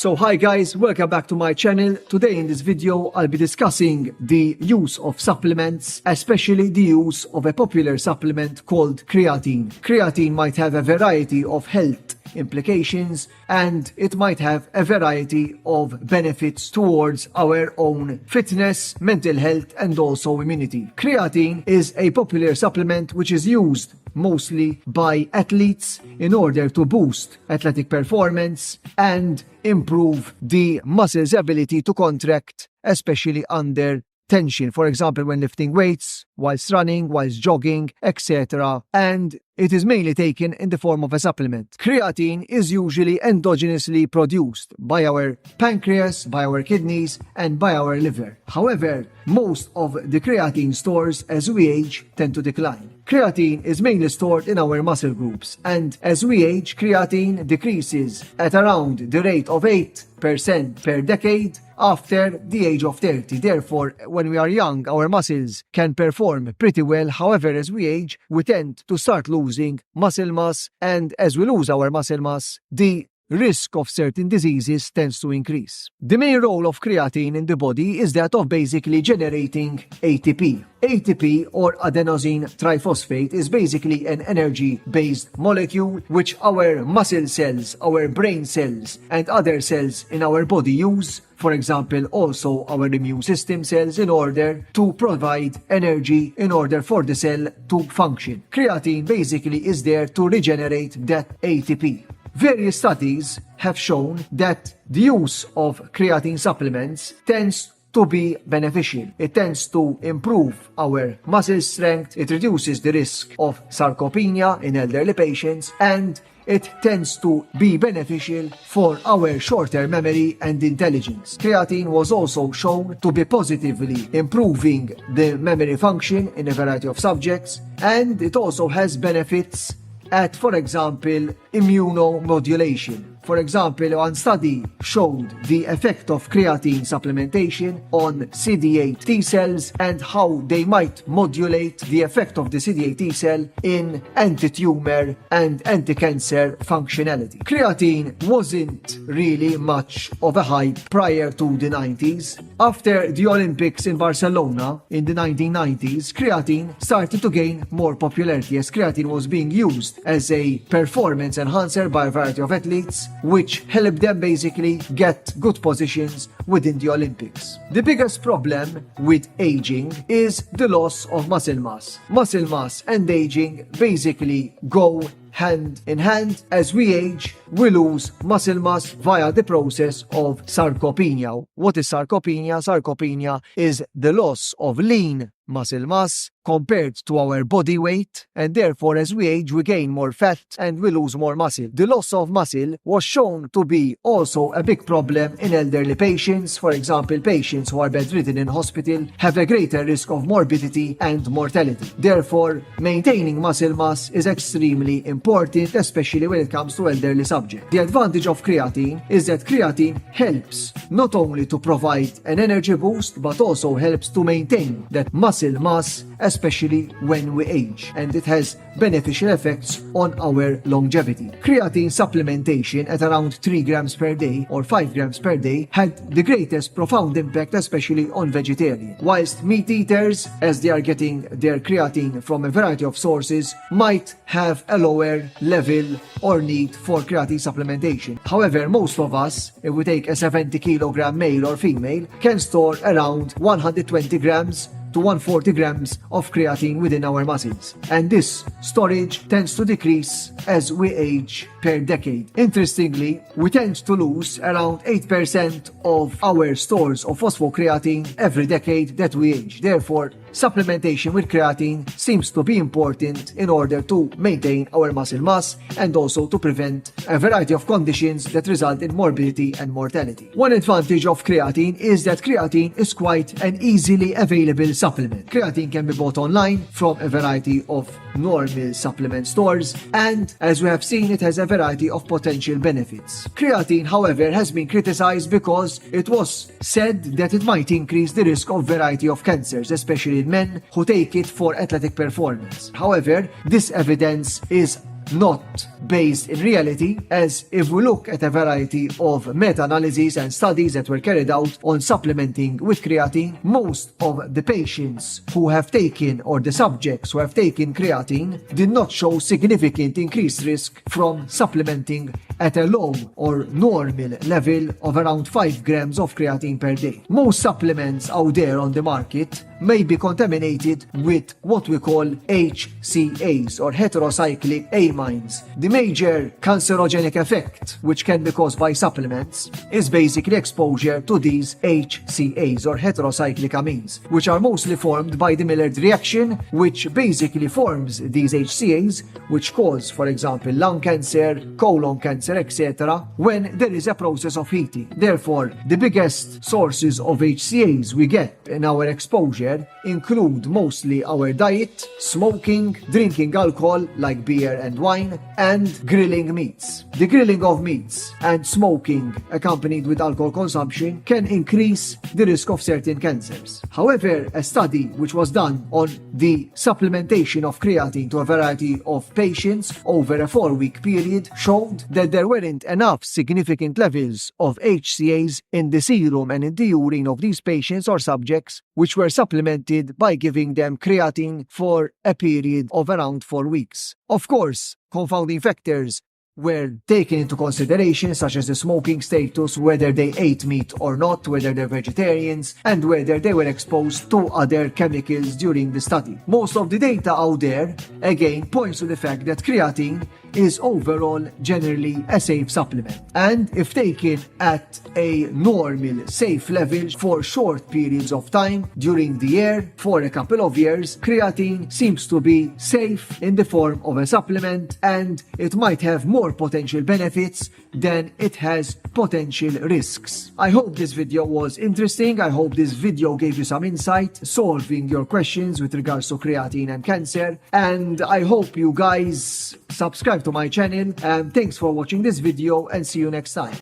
So hi guys, welcome back to my channel. Today in this video I'll be discussing the use of supplements, especially the use of a popular supplement called creatine. Creatine might have a variety of health implications and it might have a variety of benefits towards our own fitness, mental health and also immunity. Creatine is a popular supplement which is used mostly by athletes in order to boost athletic performance and improve the muscle's ability to contract, especially under tension, for example when lifting weights, whilst running, whilst jogging, etc. And it is mainly taken in the form of a supplement. Creatine is usually endogenously produced by our pancreas, by our kidneys, and by our liver. However, most of the creatine stores as we age tend to decline. Creatine is mainly stored in our muscle groups, and as we age, creatine decreases at around the rate of 8% per decade after the age of 30. Therefore, when we are young, our muscles can perform pretty well. However, as we age, we tend to start losing muscle mass, and as we lose our muscle mass, the risk of certain diseases tends to increase. The main role of creatine in the body is that of basically generating ATP. ATP, or adenosine triphosphate, is basically an energy-based molecule which our muscle cells, our brain cells, and other cells in our body use, for example, also our immune system cells, in order to provide energy in order for the cell to function. Creatine basically is there to regenerate that ATP. Various studies have shown that the use of creatine supplements tends to be beneficial. It tends to improve our muscle strength, it reduces the risk of sarcopenia in elderly patients, and it tends to be beneficial for our short-term memory and intelligence. Creatine was also shown to be positively improving the memory function in a variety of subjects, and it also has benefits at, for example, immunomodulation. For example, one study showed the effect of creatine supplementation on CD8 T cells and how they might modulate the effect of the CD8 T cell in anti-tumour and anti-cancer functionality. Creatine wasn't really much of a hype prior to the 90s. After the Olympics in Barcelona in the 1990s, creatine started to gain more popularity as creatine was being used as a performance enhancer by a variety of athletes, which helped them basically get good positions within the Olympics. The biggest problem with aging is the loss of muscle mass. Muscle mass and aging basically go hand in hand. As we age, we lose muscle mass via the process of sarcopenia. What is sarcopenia? Sarcopenia is the loss of lean muscle mass compared to our body weight, and therefore as we age we gain more fat and we lose more muscle. The loss of muscle was shown to be also a big problem in elderly patients. For example, patients who are bedridden in hospital have a greater risk of morbidity and mortality. Therefore, maintaining muscle mass is extremely important, especially when it comes to elderly subjects. The advantage of creatine is that creatine helps not only to provide an energy boost, but also helps to maintain that muscle mass, especially when we age, and it has beneficial effects on our longevity. Creatine supplementation at around 3 grams per day or 5 grams per day had the greatest profound impact, especially on vegetarians, whilst meat eaters, as they are getting their creatine from a variety of sources, might have a lower level or need for creatine supplementation. However, most of us, if we take a 70 kilogram male or female, can store around 120 grams to 140 grams of creatine within our muscles, and this storage tends to decrease as we age per decade. Interestingly, we tend to lose around 8% of our stores of phosphocreatine every decade that we age. Therefore, supplementation with creatine seems to be important in order to maintain our muscle mass and also to prevent a variety of conditions that result in morbidity and mortality. One advantage of creatine is that creatine is quite an easily available supplement. Creatine can be bought online from a variety of normal supplement stores, and as we have seen, it has a variety of potential benefits. Creatine, however, has been criticized because it was said that it might increase the risk of variety of cancers, especially in men who take it for athletic performance. However, this evidence is not based in reality, as if we look at a variety of meta-analyses and studies that were carried out on supplementing with creatine, most of the patients who have taken, or the subjects who have taken creatine, did not show significant increased risk from supplementing at a low or normal level of around 5 grams of creatine per day. Most supplements out there on the market may be contaminated with what we call HCAs, or heterocyclic amines. The major cancerogenic effect which can be caused by supplements is basically exposure to these HCAs, or heterocyclic amines, which are mostly formed by the Maillard reaction, which basically forms these HCAs, which cause, for example, lung cancer, colon cancer, etc., when there is a process of heating. Therefore, the biggest sources of HCAs we get in our exposure include mostly our diet, smoking, drinking alcohol like beer and wine, and grilling meats. The grilling of meats and smoking accompanied with alcohol consumption can increase the risk of certain cancers. However, a study which was done on the supplementation of creatine to a variety of patients over a 4-week period showed that there weren't enough significant levels of HCAs in the serum and in the urine of these patients or subjects which were supplemented by giving them creatine for a period of around 4 weeks. Of course, confounding factors were taken into consideration, such as the smoking status, whether they ate meat or not, whether they're vegetarians, and whether they were exposed to other chemicals during the study. Most of the data out there, again, points to the fact that creatine is overall generally a safe supplement. And if taken at a normal, safe level for short periods of time during the year, for a couple of years, creatine seems to be safe in the form of a supplement, and it might have more potential benefits than it has potential risks. I hope this video was interesting. I hope this video gave you some insight solving your questions with regards to creatine and cancer, and I hope you guys subscribe to my channel. And thanks for watching this video, and see you next time.